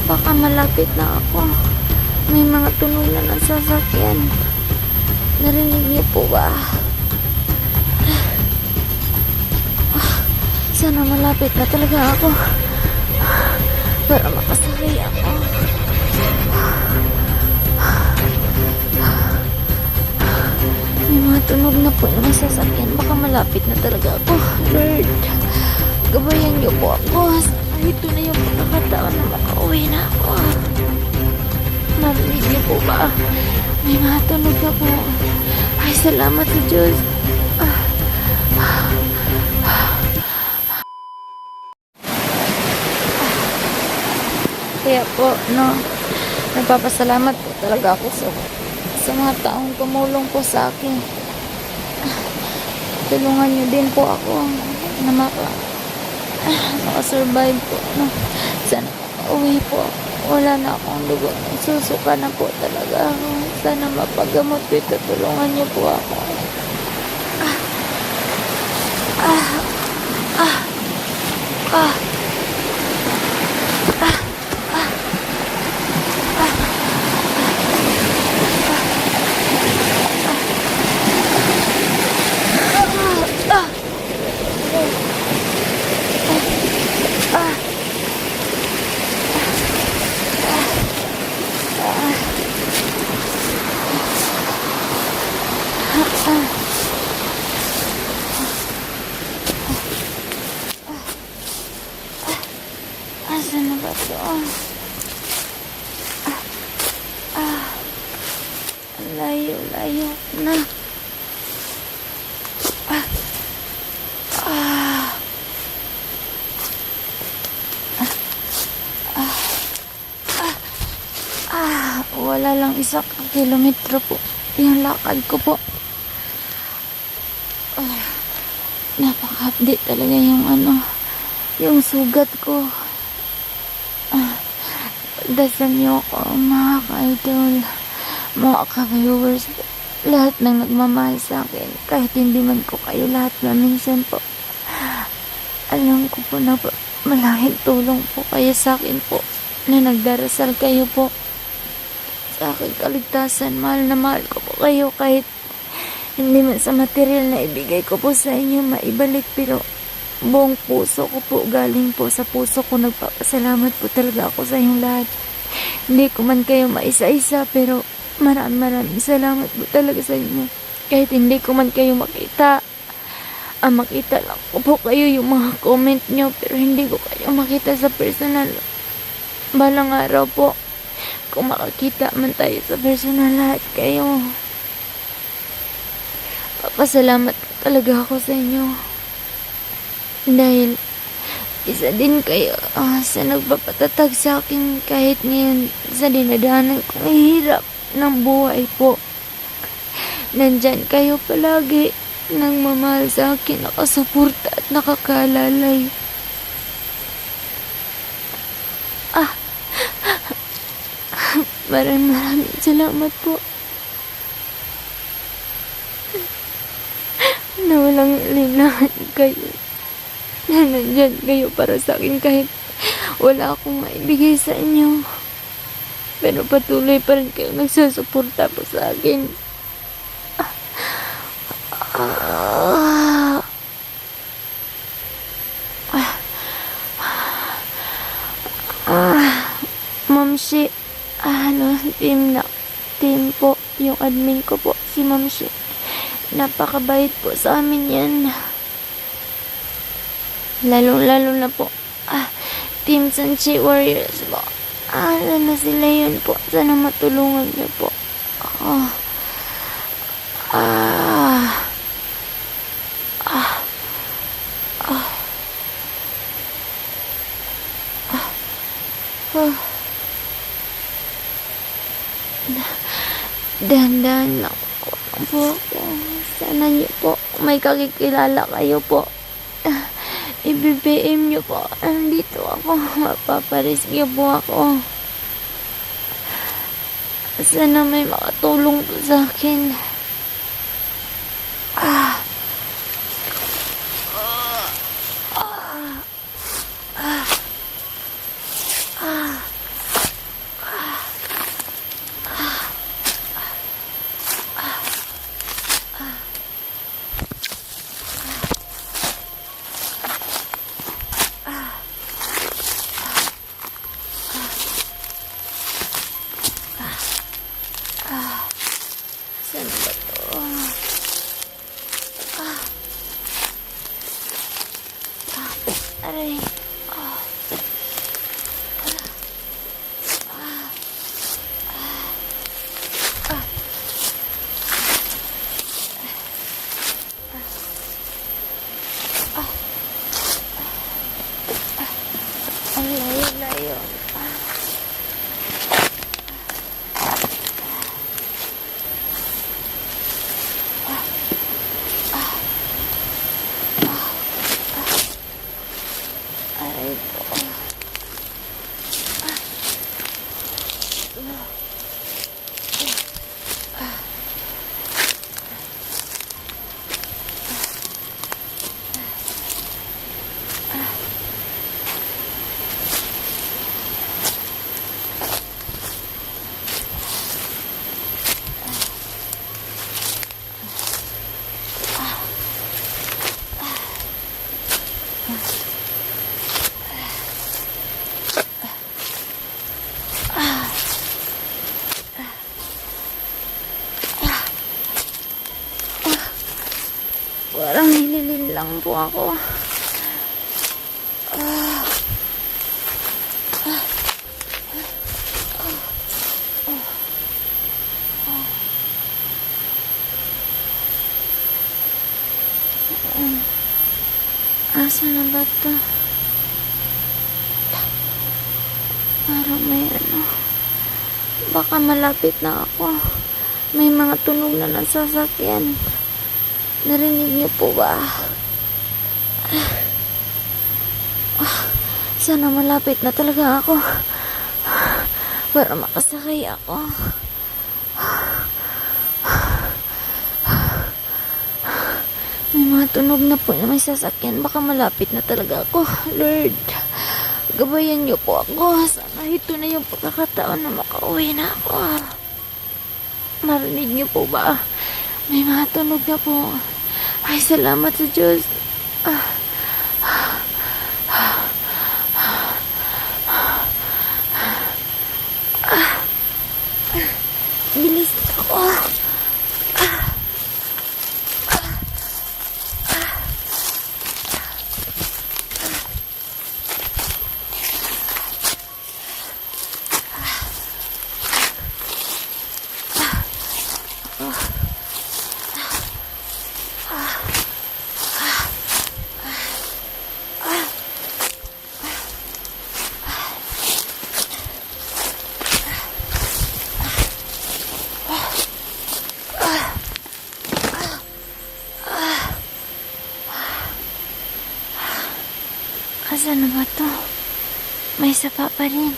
Baka malapit na ako. May mga tunog na ng sasakyan. Narinig niyo po ba? Sana malapit na talaga ako para makasakay ako. May mga tunog na po yung sasakyan. Baka malapit na talaga ako. Lord, gabayan niyo po ako. Ito na yung pagkakataon na makauwi na ako. Marinig niyo po ba? May mga tunog na po. Ay, salamat sa Diyos. Kaya po, nagpapasalamat po talaga ako sa mga taong tumulong po sa akin. Tulungan niyo din po ako na makasurvive po. Sana uwi po ako. Wala na akong dugo. Susuka na po talaga ako. Sana mapagamot ko. Tulungan niyo po ako. Asan na ba ito? Layo na. Wala lang 1 kilometro po yung lakad ko po. Napaka-update talaga yung sugat ko. Dasal niyo ako, mga ka-idol, mga ka-viewers, lahat ng nagmamahal sa akin, kahit hindi man ko kayo lahat na minsan po. Alam ko po na malaking tulong po kayo sa akin po, na nagdarasal kayo po sa aking kaligtasan. Mahal na mahal ko po kayo, kahit hindi man sa material na ibigay ko po sa inyo maibalik, pero buong puso ko po, galing po sa puso ko, nagpapasalamat po talaga ako sa inyong lahat. Hindi ko man kayo maisa-isa, pero maraming salamat po talaga sa inyo. Kahit hindi ko man kayo makita, makita lang ko po kayo yung mga comment nyo, pero hindi ko kayo makita sa personal. Balang araw po, kung makakita man tayo sa personal lahat kayo, papasalamat po talaga ako sa inyo. Dahil isa din kayo sa nagpapatatag sa akin kahit ngayon sa dinadaanan kong hirap ng buhay po. Nandyan kayo palagi, nagmamahal sa akin, nakasuporta at nakakalalay. Maraming salamat po. Na walang linangan kayo. Na nandyan kayo para sa akin kahit wala akong maibigay sa inyo. Pero patuloy pa rin kayo nagsusuporta po sa akin. Mamsi, team po, yung admin ko po, si Mamsi. Napakabait po sa amin yan. Lalo na po, Team Sanchi Warriors po. Sana sila yun po. Sana matulungan niyo po. Dahan-dahan lang po. Sana niyo po, may kakikilala kayo po. I-BBM niyo po. Nandito ako. Mapaparescue po ako. Sana may makatulong po sa akin. Aray. Ang layo-layo. Aray ko. Parang nililin lang po ako. Asa na ba ito? Parang may ano. Baka malapit na ako. May mga tunog na ng sasakyan. Narinig niyo po ba? Sana malapit na talaga ako para makasakay ako. May mga tunog na po na may sasakyan. Baka malapit na talaga ako. Lord, gabayan niyo po ako. Sana ito na yung pagkakataon na makauwi na ako. Narinig niyo po ba? May mga tunog na po. Ay, salamat sa Diyos. Bilis ako. Asan na ba to? May sapa pa rin.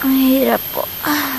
Ang hirap po. Oh.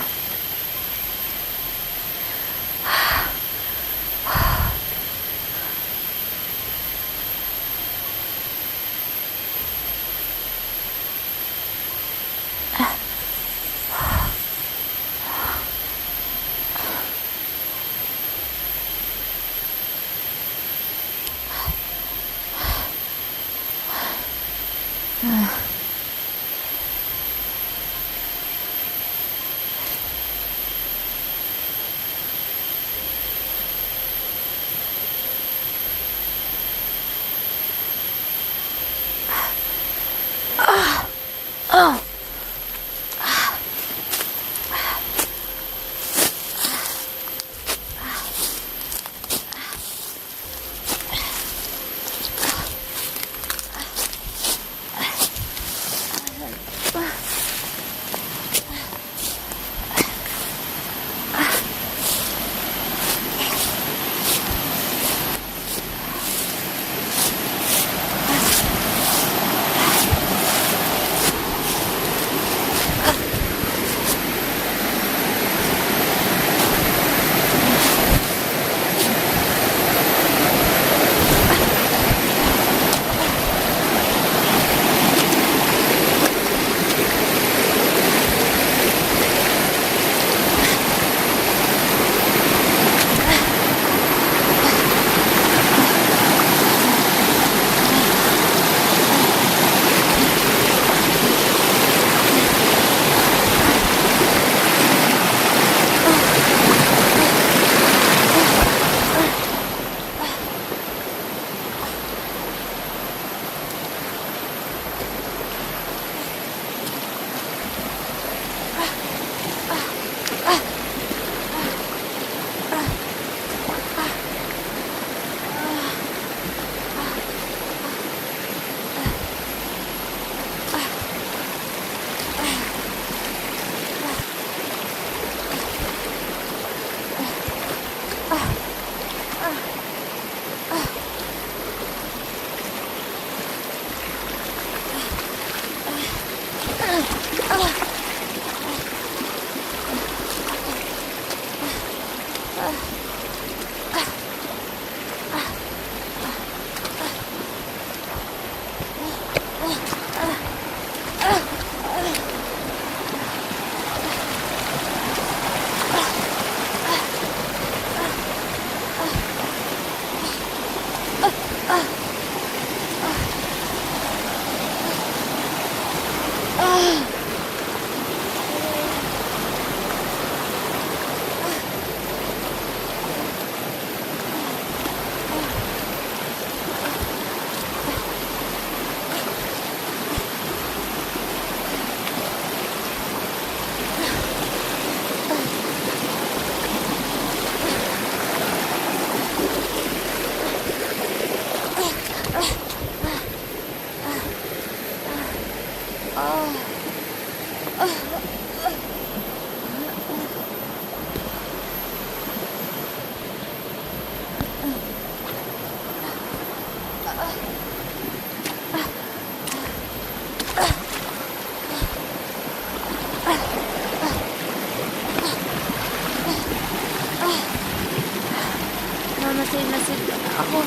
Namasid-masid na ako.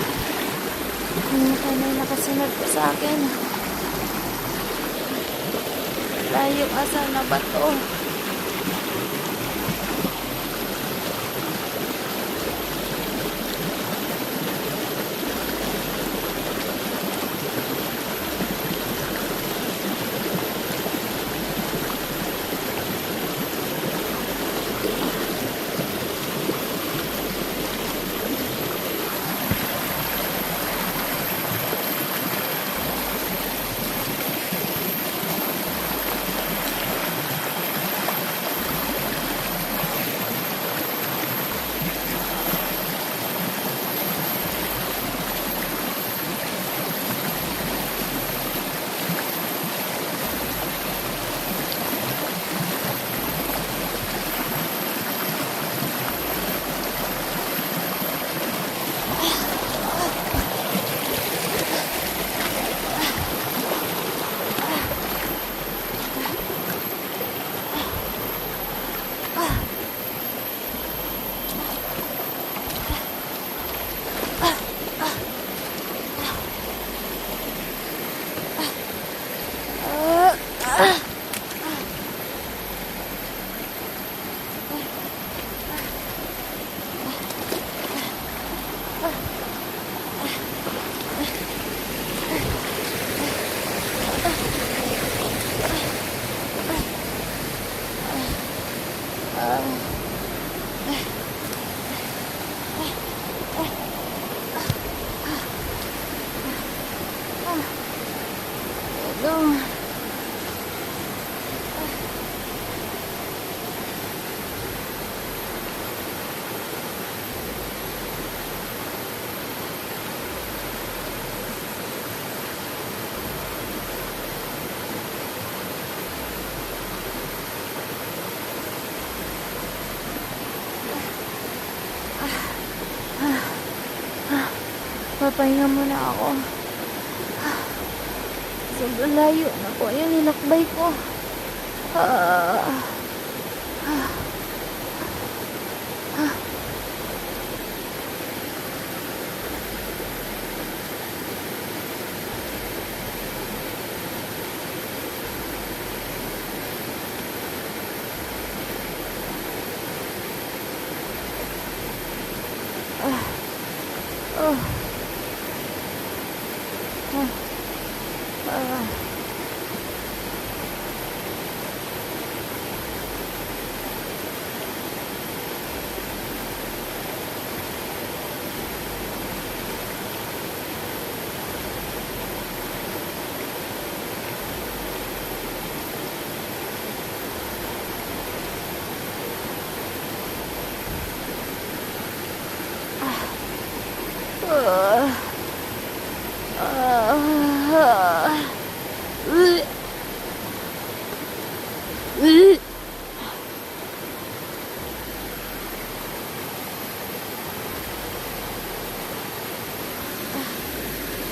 Kanina nakasunod pa sa akin. Layo asal na ba to? Papahinga muna ako. Sobrang layo na po yung nilakbay ko.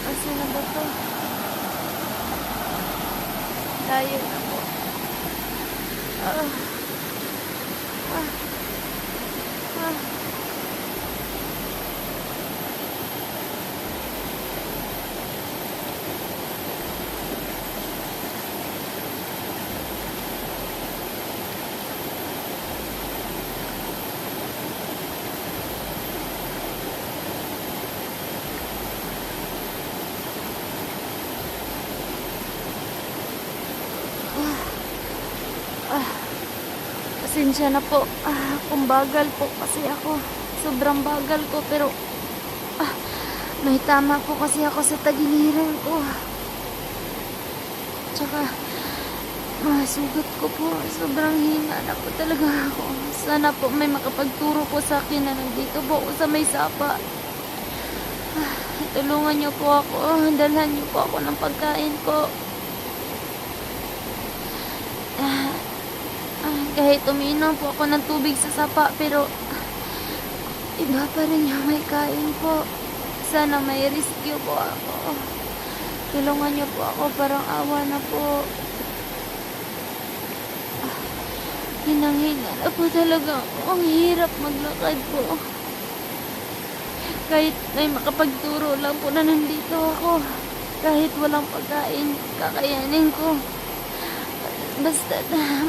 Asa na ba to? Layo na po. Ah, ah, ah. Ah, pasensya na po. Kung bagal po kasi ako. Sobrang bagal ko pero ah, may tama po kasi ako sa tagiliran ko. Tsaka mga sugat ko po. Sobrang hina na po talaga ako. Sana po may makapagturo po sa akin na nandito po ako sa may sapa. Tulungan niyo po ako. Dalhan niyo po ako ng pagkain ko. Kahit umiinom po ako ng tubig sa sapa pero iba pa rin yung may kain po. Sana may rescue po ako. Tulungan niyo po ako, parang awa na po. Hinang-hina na po talaga ako. Ang hirap maglakad po. Kahit may makapagturo lang po na nandito ako. Kahit walang pagkain, kakayanin ko. Basta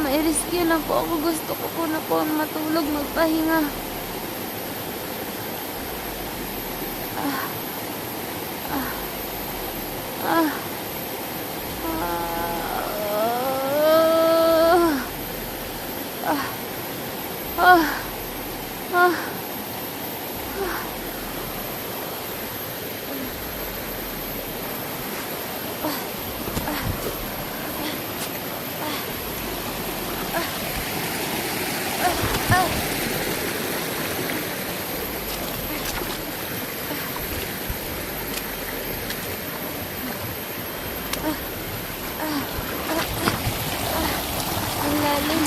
may rescue lang po ako. Gusto ko po na po matulog, magpahinga. Ah, ah, ah, ah, ah, ah, ah. Ang lalim.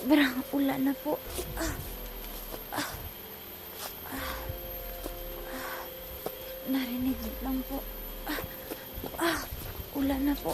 Sobrang ulan na po. Narinig lang po. Ulan na po.